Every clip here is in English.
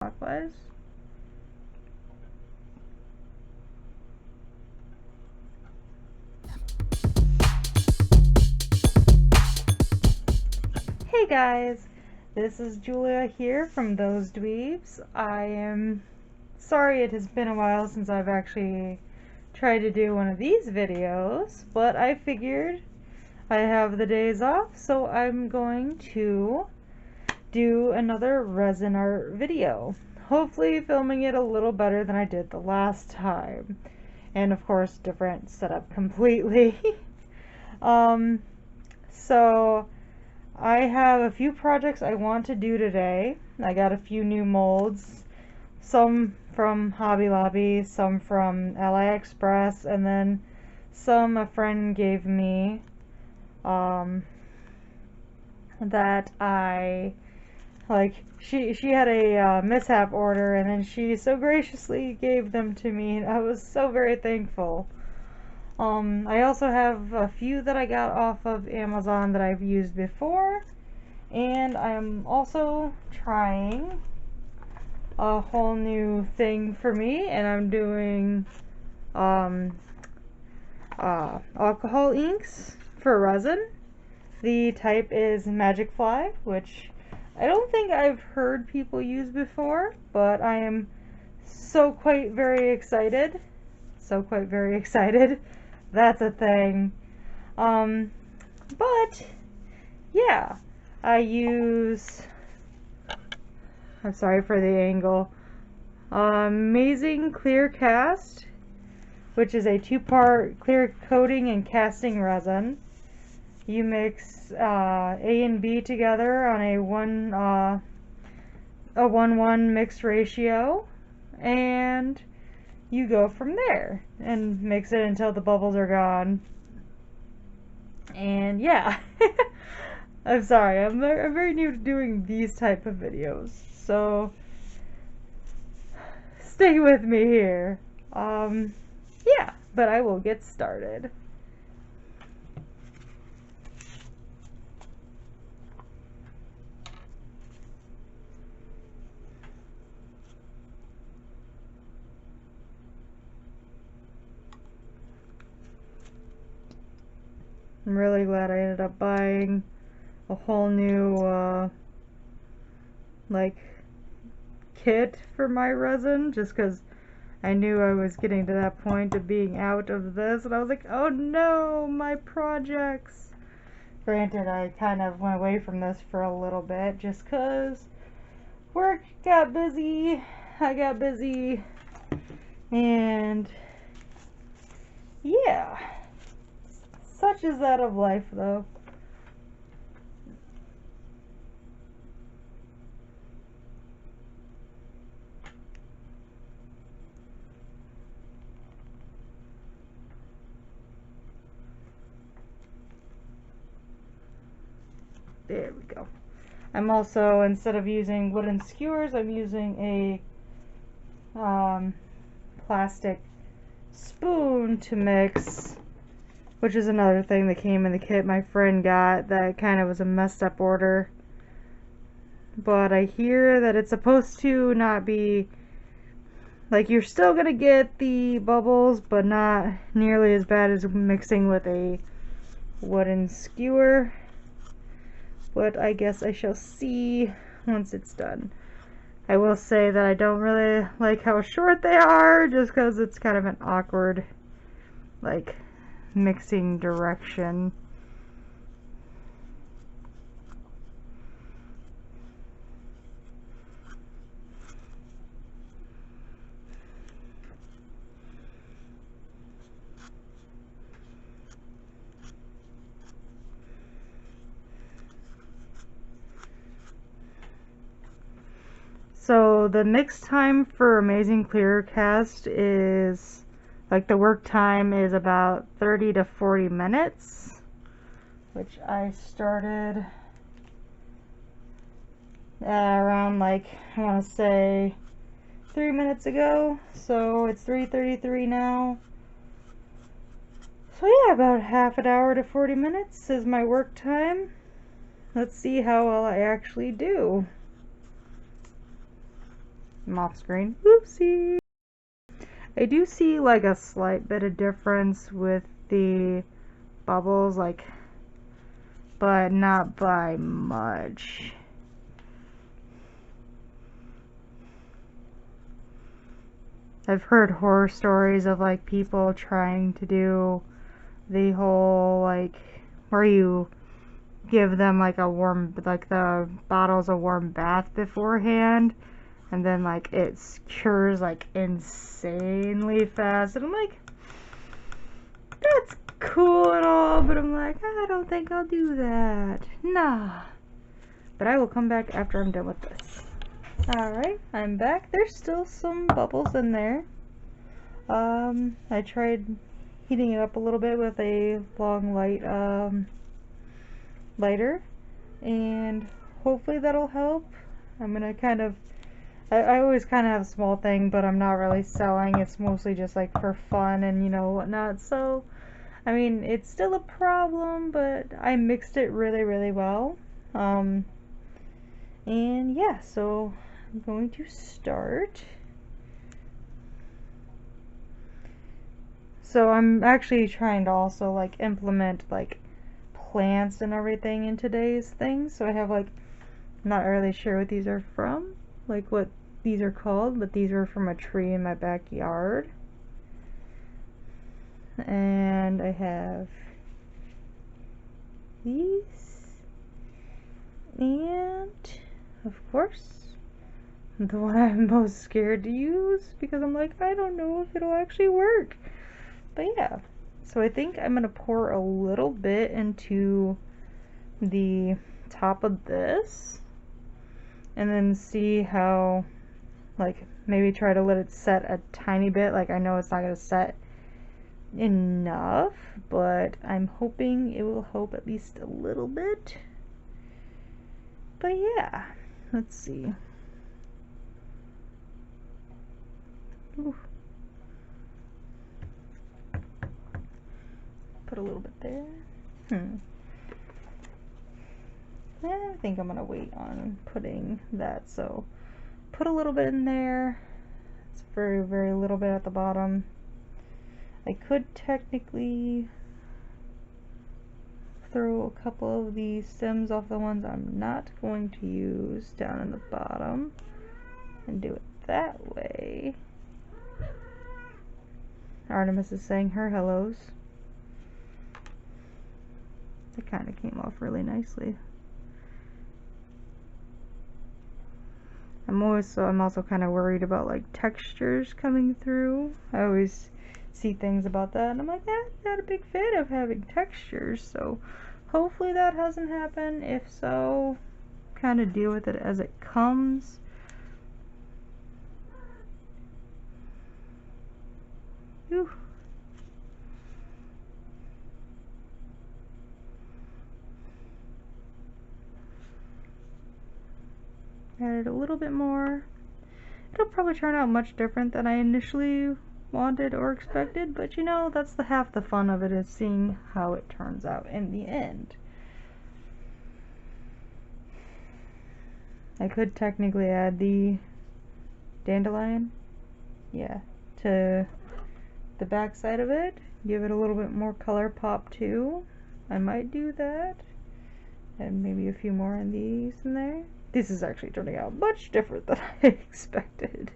clockwise. Hey guys, this is Julia here from Those Dweebs. I am sorry it has been a while since I've actually tried to do one of these videos, but I figured I have the days off, so I'm going to do another resin art video. Hopefully filming it a little better than I did the last time. And of course, different setup completely. So I have a few projects I want to do today. I got a few new molds, some from Hobby Lobby, some from AliExpress, and then some a friend gave me that I she had a mishap order, and then she so graciously gave them to me, and I was so very thankful. I also have a few that I got off of Amazon that I've used before, and I'm also trying a whole new thing for me, and I'm doing alcohol inks for resin. The type is Magicfly, which I don't think I've heard people use before, but I am so quite very excited. So quite very excited. That's a thing. But yeah, I use, I'm sorry for the angle, Amazing Clear Cast, which is a two-part clear coating and casting resin. You mix A and B together on a 1:1 mixed ratio, and you go from there and mix it until the bubbles are gone. And yeah, I'm sorry, I'm very new to doing these type of videos, so stay with me here. Yeah, but I will get started. I'm really glad I ended up buying a whole new kit for my resin, just because I knew I was getting to that point of being out of this, and I was like, oh no, my projects. Granted, I kind of went away from this for a little bit just because work got busy, I got busy, and yeah. Such is that of life, though. There we go. I'm also, instead of using wooden skewers, I'm using a plastic spoon to mix, which is another thing that came in the kit my friend got that kind of was a messed up order. But I hear that it's supposed to not be, like, you're still gonna get the bubbles, but not nearly as bad as mixing with a wooden skewer. But I guess I shall see once it's done. I will say that I don't really like how short they are, just because it's kind of an awkward, like, mixing direction. So the mix time for Amazing Clear Cast is, like, the work time is about 30 to 40 minutes, which I started around, like, I want to say 3 minutes ago, so it's 3:33 now. So yeah, about half an hour to 40 minutes is my work time. Let's see how well I actually do. I'm off screen. Oopsie! I do see like a slight bit of difference with the bubbles, like, but not by much. I've heard horror stories of like people trying to do the whole like where you give them like a warm, like the bottles a warm bath beforehand, and then like it cures like insanely fast, and I'm like, that's cool and all, but I'm like, I don't think I'll do that. Nah. But I will come back after I'm done with this. Alright, I'm back. There's still some bubbles in there. I tried heating it up a little bit with a long light lighter, and hopefully that'll help. I'm gonna kind of, I always kind of have a small thing, but I'm not really selling. It's mostly just like for fun and you know whatnot. So I mean, it's still a problem, but I mixed it really, really well. And yeah, so I'm going to start. So I'm actually trying to also like implement like plants and everything in today's thing. So I have like, I'm not really sure what these are from, like what these are called, but these are from a tree in my backyard. And I have these, and of course the one I'm most scared to use because I'm like, I don't know if it'll actually work. But yeah, so I think I'm gonna pour a little bit into the top of this and then see how, like, maybe try to let it set a tiny bit. Like, I know it's not gonna set enough, but I'm hoping it will help at least a little bit. But yeah, let's see. Ooh. Put a little bit there. I think I'm gonna wait on putting that, so put a little bit in there. It's very, very little bit at the bottom. I could technically throw a couple of these stems off the ones I'm not going to use down in the bottom and do it that way. Artemis is saying her hellos. It kind of came off really nicely. I'm also kind of worried about like textures coming through. I always see things about that and I'm like, not a big fan of having textures, so hopefully that hasn't happened. If so, kind of deal with it as it comes. Whew. Added a little bit more. It'll probably turn out much different than I initially wanted or expected, but you know, that's half the fun of it, is seeing how it turns out in the end. I could technically add the dandelion, yeah, to the back side of it, give it a little bit more color pop too. I might do that, and maybe a few more in these in there. This is actually turning out much different than I expected.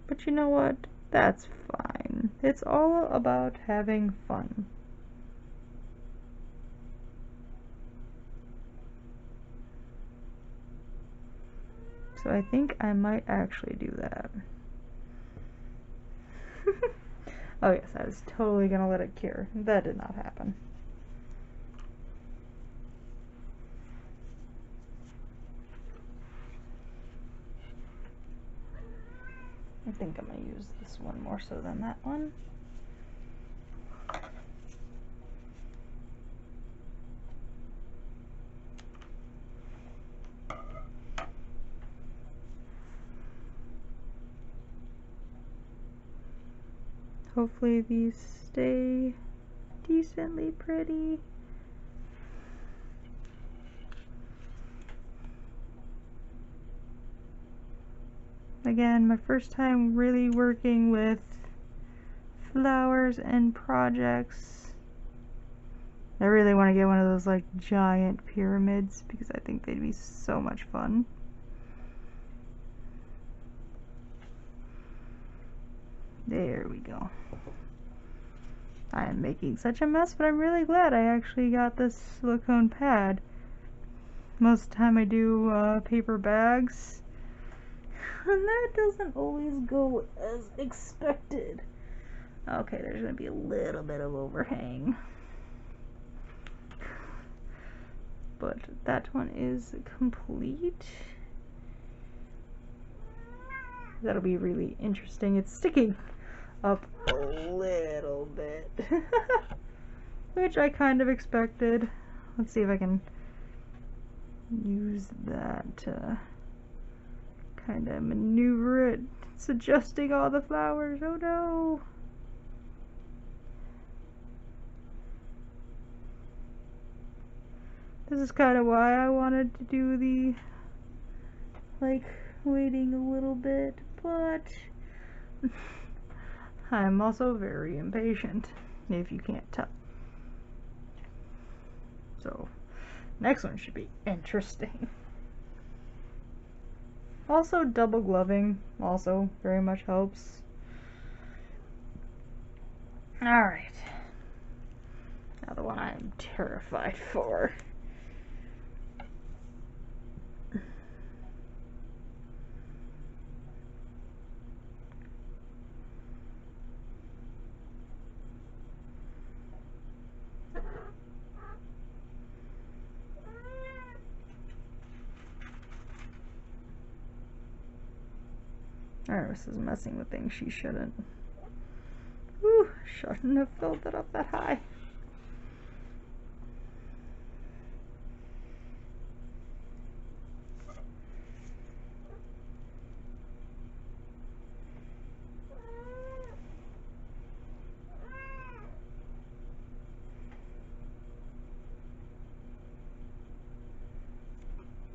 But you know what? That's fine. It's all about having fun. So I think I might actually do that. Oh yes, I was totally gonna let it cure. That did not happen. I think I'm gonna use this one more so than that one. Hopefully these stay decently pretty. Again, my first time really working with flowers and projects. I really want to get one of those like giant pyramids because I think they'd be so much fun. There we go. I am making such a mess, but I'm really glad I actually got this silicone pad. Most of the time I do paper bags, and that doesn't always go as expected. Okay, there's going to be a little bit of overhang. But that one is complete. That'll be really interesting. It's sticking up a little bit, which I kind of expected. Let's see if I can use that to kind of maneuver it. It's adjusting all the flowers. Oh no! This is kind of why I wanted to do the, like, waiting a little bit, but I'm also very impatient, if you can't tell. So, next one should be interesting. Also, double gloving also very much helps. Alright. Now the one I'm terrified for. Iris is messing with things she shouldn't. Whew, shouldn't have filled it up that high.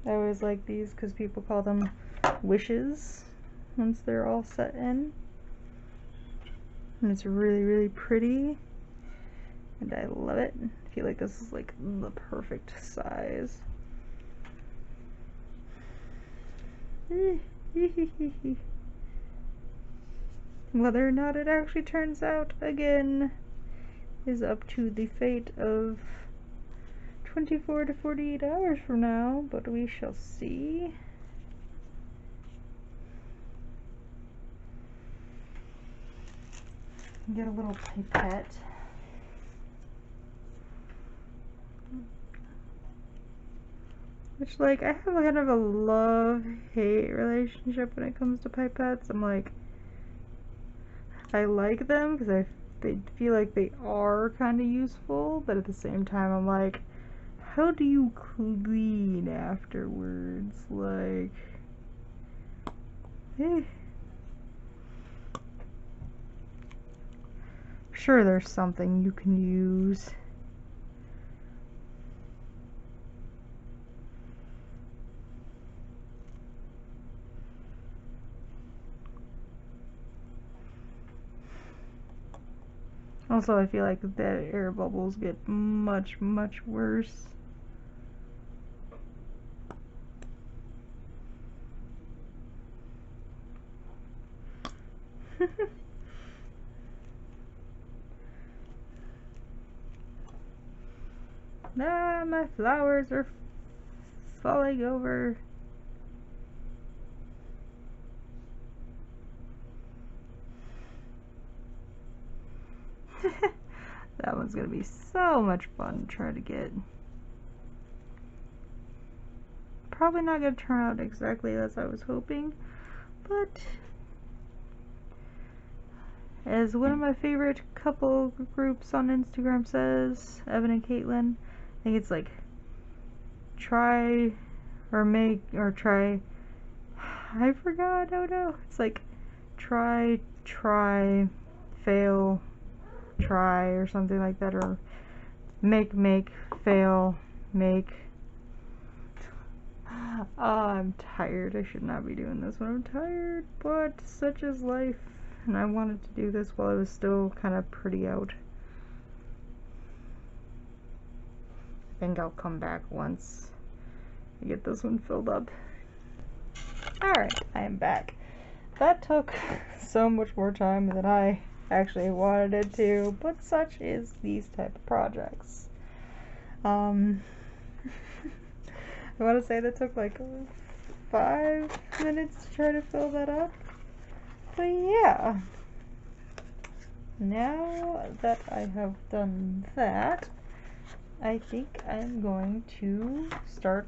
I always like these because people call them wishes once they're all set in. And it's really, really pretty. And I love it. I feel like this is like the perfect size. Whether or not it actually turns out again is up to the fate of 24 to 48 hours from now, but we shall see. Get a little pipette. Which, like, I have kind of a love-hate relationship when it comes to pipettes. I'm like, I like them because they feel like they are kind of useful, but at the same time I'm like, how do you clean afterwards? Like, sure, there's something you can use. Also, I feel like that air bubbles get much, much worse. Ah, my flowers are falling over. That one's gonna be so much fun to try to get. Probably not gonna turn out exactly as I was hoping, but as one of my favorite couple groups on Instagram says, Evan and Caitlin, I think it's like try or make or try. I forgot. Oh no! It's like try, fail, try or something like that, or make, fail, make. I'm tired. I should not be doing this when I'm tired, but such is life. And I wanted to do this while it was still kind of pretty out. I think I'll come back once I get this one filled up. Alright, I am back. That took so much more time than I actually wanted it to, but such is these type of projects. I want to say that took like 5 minutes to try to fill that up. But yeah, now that I have done that, I think I'm going to start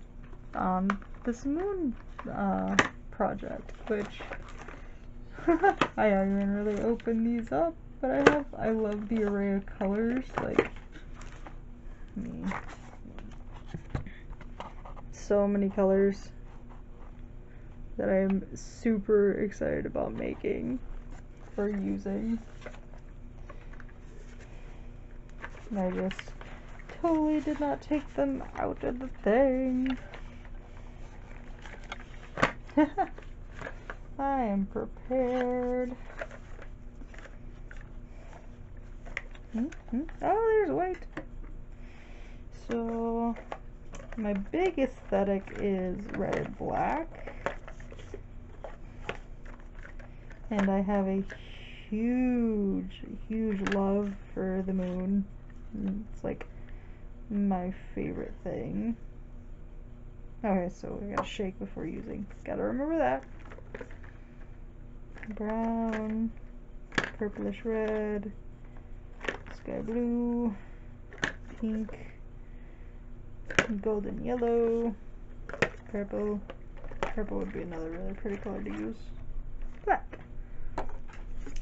on this moon project, which I haven't even really opened these up, but I love the array of colors, like so many colors that I am super excited about making or using. And I just totally did not take them out of the thing. I am prepared. Oh, there's white. So my big aesthetic is red and black. And I have a huge love for the moon. It's like my favorite thing. Okay, so we gotta shake before using. Gotta remember that. Brown, purplish red, sky blue, pink, golden yellow, purple. Purple would be another really pretty color to use. Black.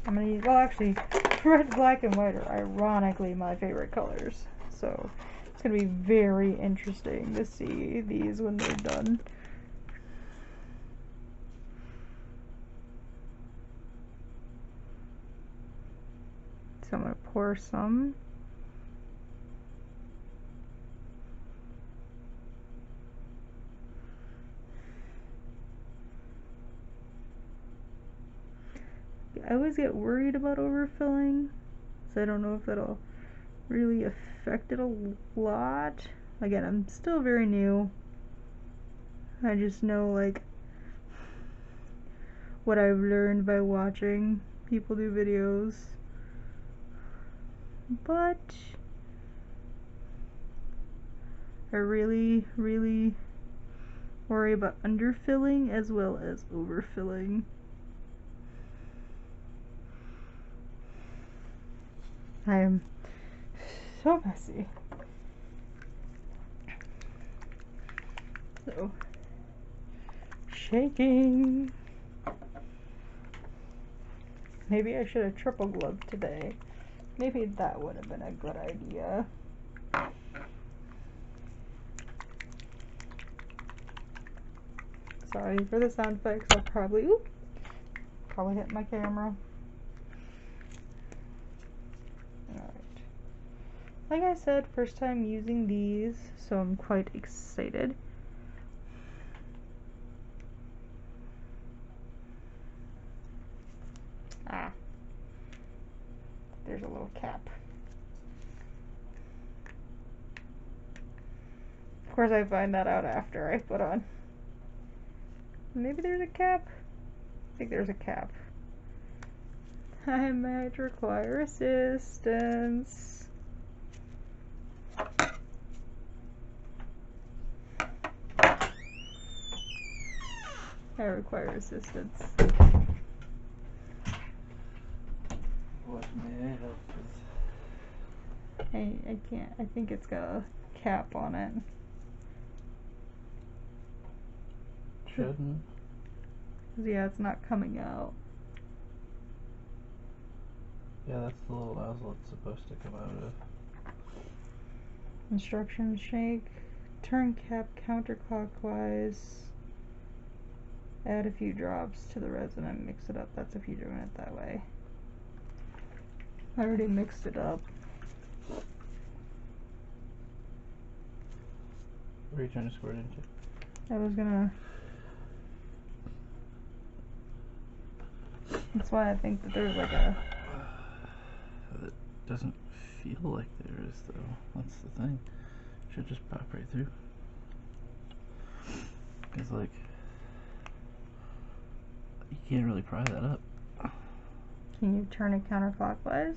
I'm gonna use, well actually, red, black, and white are ironically my favorite colors. So it's gonna be very interesting to see these when they're done. So I'm gonna pour some. I always get worried about overfilling, so I don't know if that'll really affect it a lot. Again, I'm still very new. I just know like what I've learned by watching people do videos. But I really worry about underfilling as well as overfilling. I am so messy. So, shaking. Maybe I should have triple gloved today. Maybe that would have been a good idea. Sorry for the sound effects. I'll probably hit my camera. Alright. Like I said, first time using these, so I'm quite excited. There's a little cap. Of course I find that out after I put on. Maybe there's a cap? I think there's a cap. I might require assistance. I require assistance. What may I help with? I can't. I think it's got a cap on it. Shouldn't. Yeah, it's not coming out. Yeah, that's the little nozzle it's supposed to come out of. Instructions: shake, turn cap counterclockwise, add a few drops to the resin and mix it up. That's if you're doing it that way. I already mixed it up. What are you trying to squirt into? I was gonna... That's why I think that there's like a... It doesn't feel like there is, though. That's the thing. Should just pop right through. It's like... You can't really pry that up. Can you turn it counterclockwise?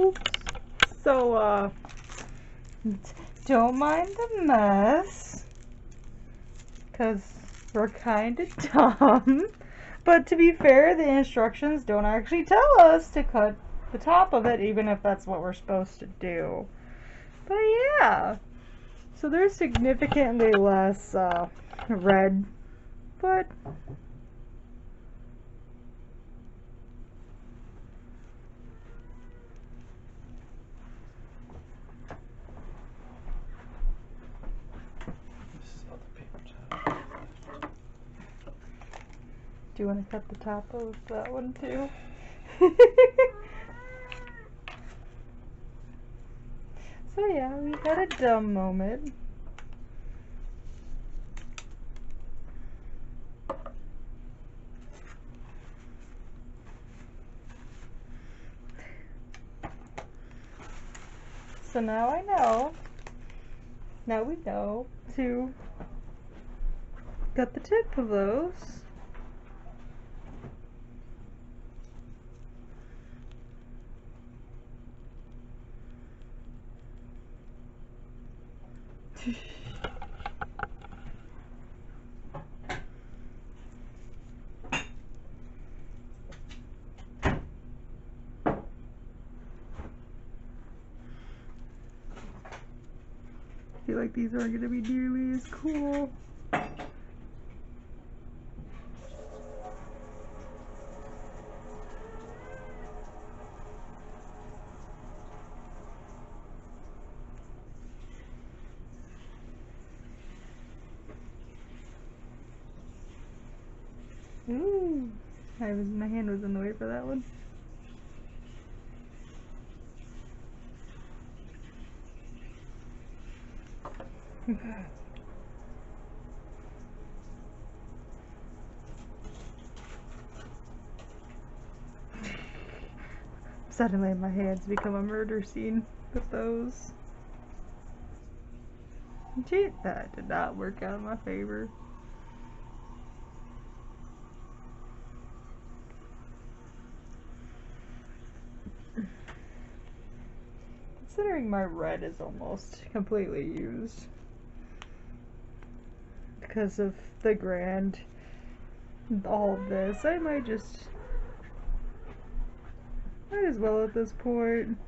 Oops. So, don't mind the mess, because we're kind of dumb. But to be fair, the instructions don't actually tell us to cut the top of it, even if that's what we're supposed to do. But yeah, so there's significantly less red, but This is all the paper towel. do you want to cut the top of that one too? So yeah, we had a dumb moment. So now I know. Now we know to cut the tip of those. I feel like these aren't going to be nearly as cool. Ooh, my hand was in the way for that one. Suddenly my hands become a murder scene with those. Gee, that did not work out in my favor. Considering my red is almost completely used because of the grand, all of this, I might as well at this point.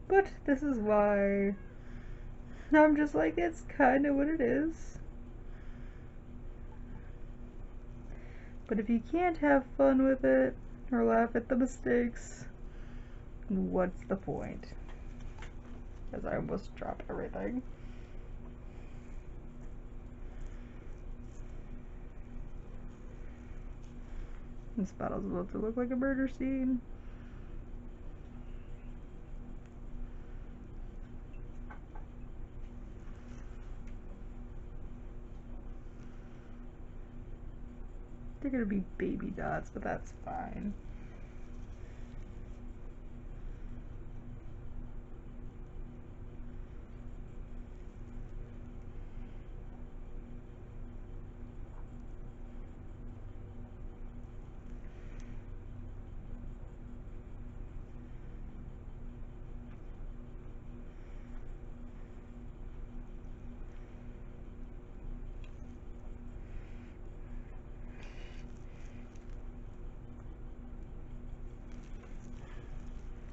But this is why I'm just like, it's kind of what it is. But if you can't have fun with it or laugh at the mistakes, what's the point? As I almost dropped everything. This bottle's about to look like a murder scene. They're gonna be baby dots, but that's fine.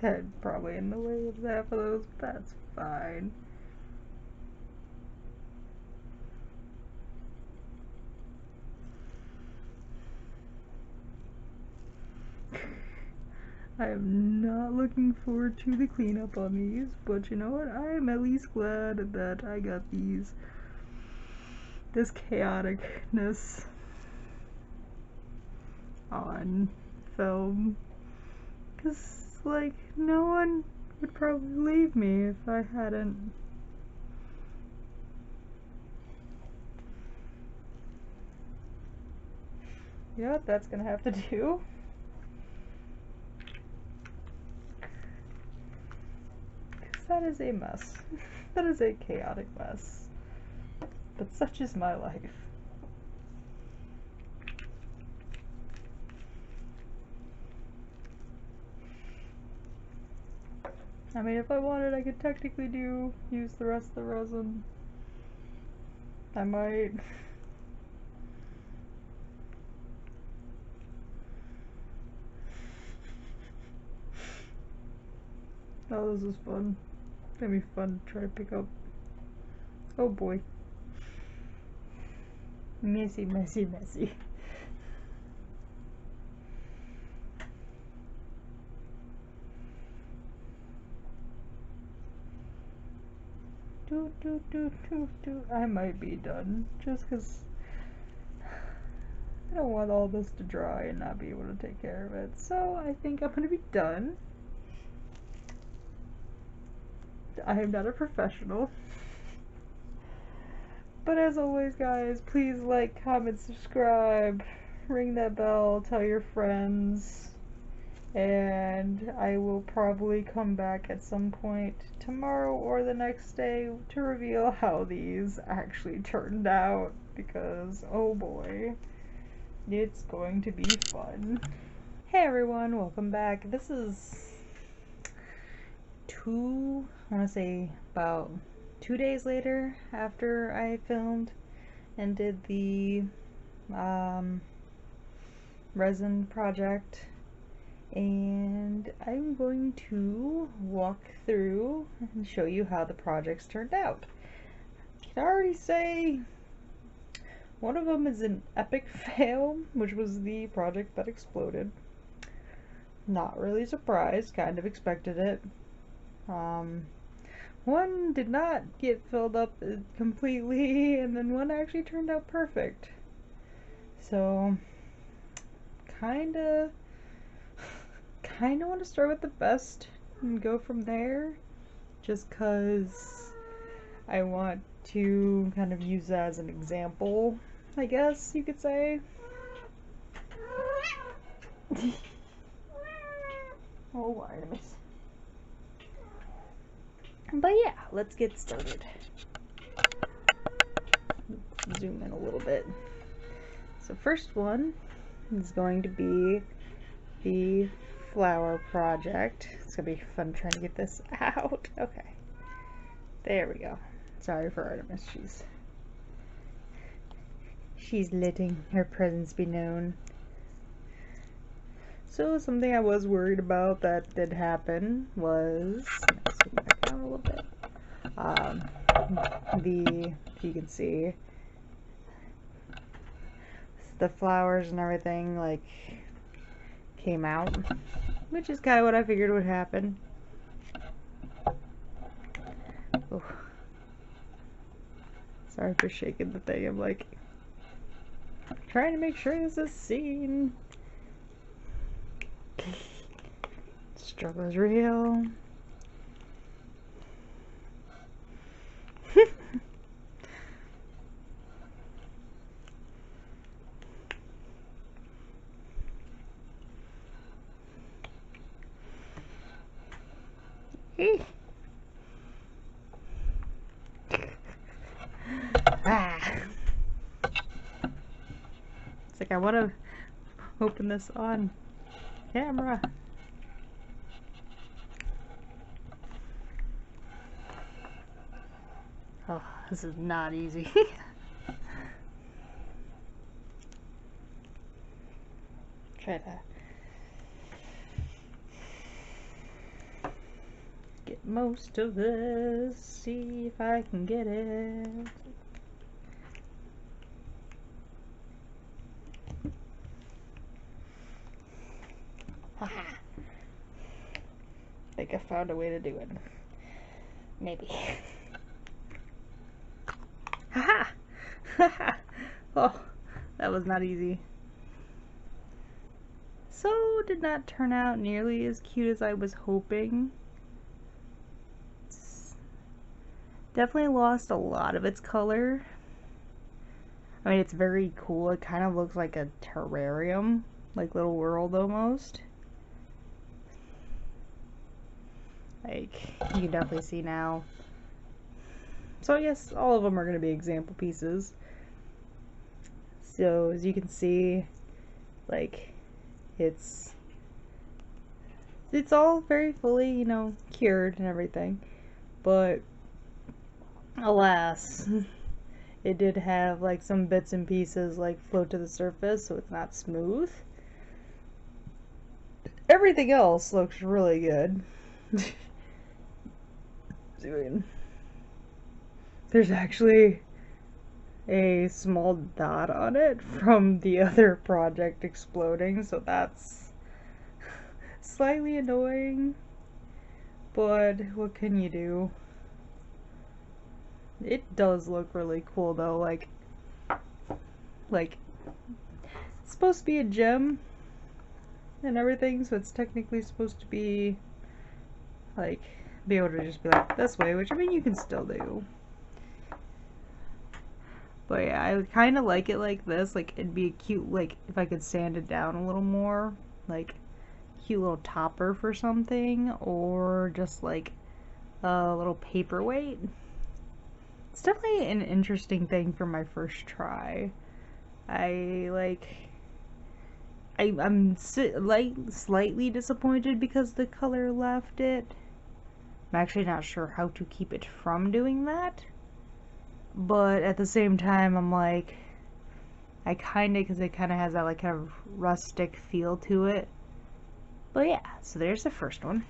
head probably in the way of half of those, but that's fine. I am not looking forward to the cleanup on these, but you know what? I am at least glad that I got this chaoticness on film. Because, like, no one would probably leave me if I hadn't. You know what that's gonna have to do? That is a mess. That is a chaotic mess. But such is my life. I mean, if I wanted, I could technically use the rest of the resin. I might. Oh, this is fun. It's gonna be fun to try to pick up. Oh boy. Messy, messy, messy. I might be done, just because I don't want all this to dry and not be able to take care of it. So I think I'm gonna be done. I am not a professional. But as always, guys, please like, comment, subscribe, ring that bell, tell your friends, and I will probably come back at some point tomorrow or the next day to reveal how these actually turned out, because oh boy, it's going to be fun. Hey everyone, welcome back. This is I want to say about 2 days later after I filmed and did the resin project, and I'm going to walk through and show you how the projects turned out. I can already say one of them is an epic fail, which was the project that exploded. Not really surprised, kind of expected it. One did not get filled up completely, and then one actually turned out perfect. So, kinda want to start with the best and go from there, just cause I want to kind of use that as an example, I guess you could say. Oh, Artemis. But yeah, let's get started. Let's zoom in a little bit. So first one is going to be the flower project. It's gonna be fun trying to get this out. Okay, there we go. Sorry for Artemis, she's letting her presence be known. So something I was worried about that did happen was, let's zoom back down a little bit. If you can see, the flowers and everything like came out, which is kind of what I figured would happen. Oh. Sorry for shaking the thing. I'm like trying to make sure this is seen. Struggle is real. It's like I want to open this on camera. Oh, this is not easy. Try to get most of this. See if I can get it. Haha. I think I found a way to do it. Maybe. Haha! Haha! Oh, that was not easy. So, did not turn out nearly as cute as I was hoping. It's definitely lost a lot of its color. I mean, it's very cool. It kind of looks like a terrarium, like Little World almost. Like, you can definitely see now. So I guess all of them are going to be example pieces. So as you can see, like, it's all very fully, you know, cured and everything. But alas, it did have like some bits and pieces like float to the surface, so it's not smooth. Everything else looks really good. There's actually a small dot on it from the other project exploding, so that's slightly annoying, but what can you do? It does look really cool though, like it's supposed to be a gem and everything, so it's technically supposed to be like be able to just be like this way, which I mean you can still do. But yeah, I kind of like it like this. Like, it'd be a cute, like, if I could sand it down a little more. Like, cute little topper for something. Or just, like, a little paperweight. It's definitely an interesting thing for my first try. I'm slightly disappointed because the color left it. I'm actually not sure how to keep it from doing that. But at the same time, I'm like, because it kind of has that like kind of rustic feel to it. But yeah, so there's the first one.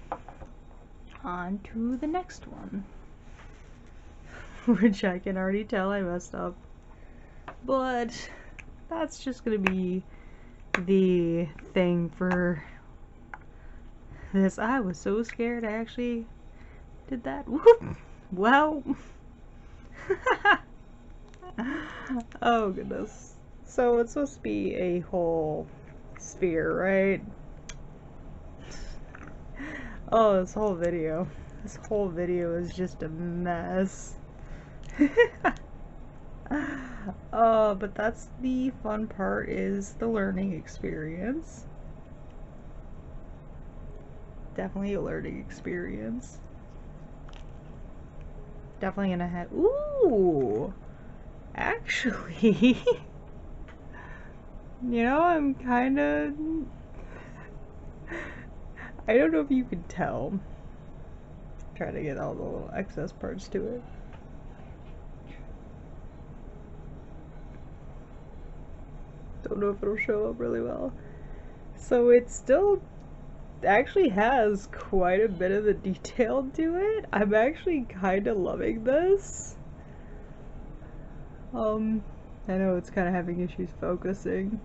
On to the next one. Which I can already tell I messed up. But that's just gonna be the thing for this. I was so scared I actually did that. Whoop! Wow! Oh goodness. So it's supposed to be a whole sphere, right? Oh, this whole video is just a mess. But that's the fun part, is the learning experience. Definitely a learning experience. Definitely gonna have, ooh! Actually, you know, I'm kind of, I don't know if you can tell. Try to get all the little excess parts to it. Don't know if it'll show up really well. So it still actually has quite a bit of the detail to it. I'm actually kind of loving this. I know it's kind of having issues focusing,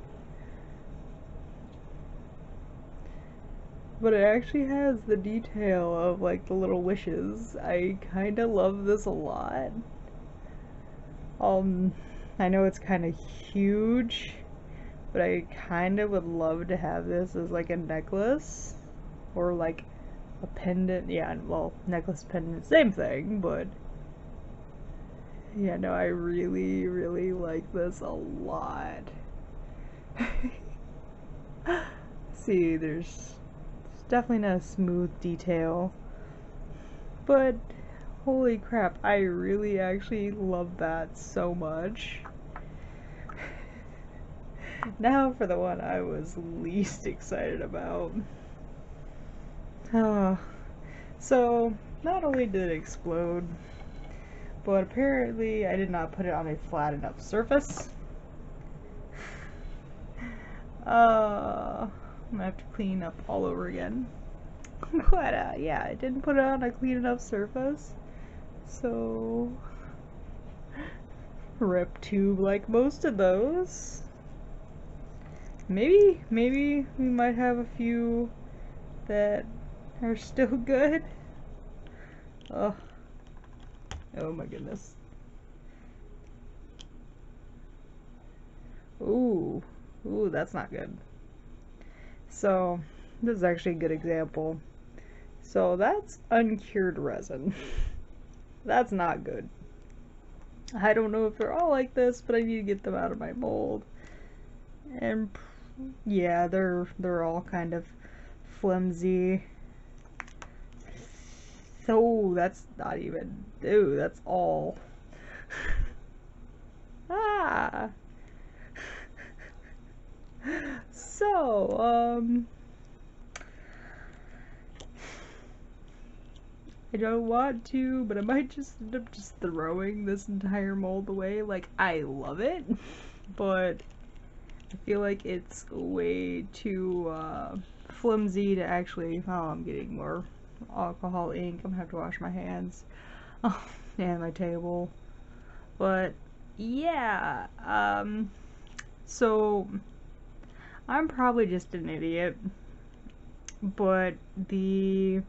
but it actually has the detail of like the little wishes. I kind of love this a lot. I know it's kind of huge, but I kind of would love to have this as like a necklace or like a pendant. Yeah, well, necklace, pendant, same thing, but yeah, no, I really, really like this a lot. See, there's definitely not a smooth detail, but holy crap, I really actually love that so much. Now for the one I was least excited about. So, not only did it explode, but apparently I did not put it on a flat enough surface. I'm gonna have to clean up all over again. But yeah, I didn't put it on a clean enough surface, so rip tube like most of those. Maybe we might have a few that are still good. Oh my goodness. Ooh, that's not good. So this is actually a good example. So that's uncured resin. That's not good. I don't know if they're all like this, but I need to get them out of my mold. And yeah, they're all kind of flimsy. So that's not even, dude, that's all. Ah. So, I don't want to, but I might just end up just throwing this entire mold away. Like, I love it, but I feel like it's way too flimsy to actually. Oh, I'm getting more alcohol ink. I'm gonna have to wash my hands. Oh, and my table. But yeah, so I'm probably just an idiot, but the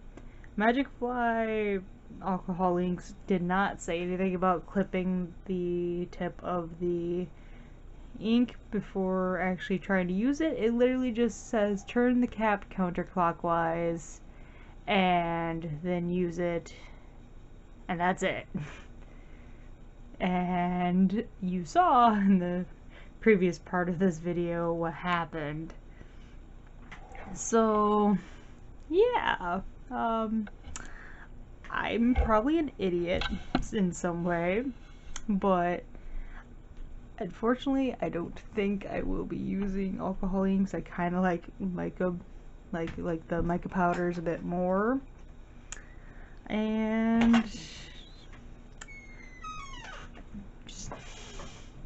Magicfly alcohol inks did not say anything about clipping the tip of the ink before actually trying to use it. It literally just says turn the cap counterclockwise and then use it, and that's it. And you saw in the previous part of this video what happened. So yeah, I'm probably an idiot in some way, but unfortunately I don't think I will be using alcohol inks. I kind of like mica, like the mica powders a bit more, and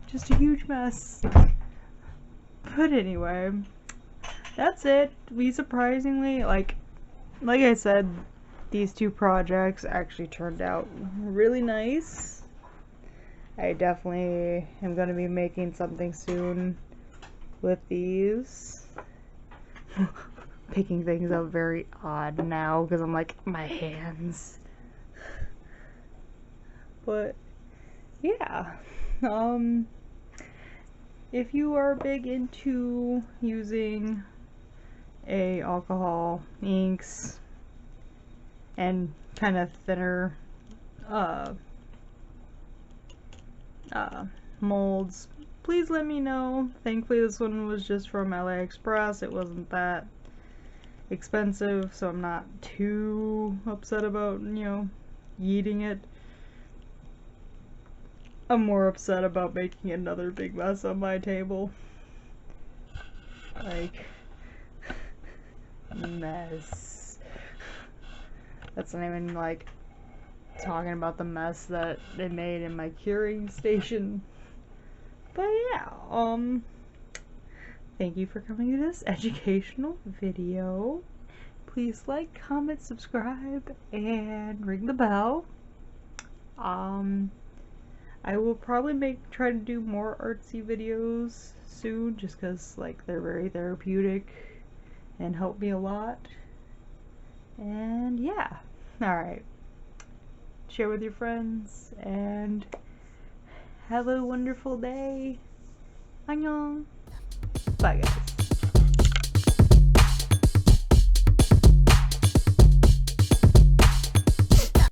just a huge mess. But anyway, that's it. We surprisingly, like I said, these two projects actually turned out really nice. I definitely am going to be making something soon with these. Picking things up very odd now because I'm like, my hands. But yeah, if you are big into using alcohol inks and kind of thinner molds, please let me know. Thankfully this one was just from AliExpress. It wasn't that expensive, so I'm not too upset about, you know, eating it. I'm more upset about making another big mess on my table. Like, mess. That's not even like talking about the mess that they made in my curing station. But yeah, thank you for coming to this educational video. Please like, comment, subscribe, and ring the bell. I will probably try to do more artsy videos soon, just because like they're very therapeutic and help me a lot. And yeah, alright, share with your friends and have a wonderful day. Annyeong. Bye guys.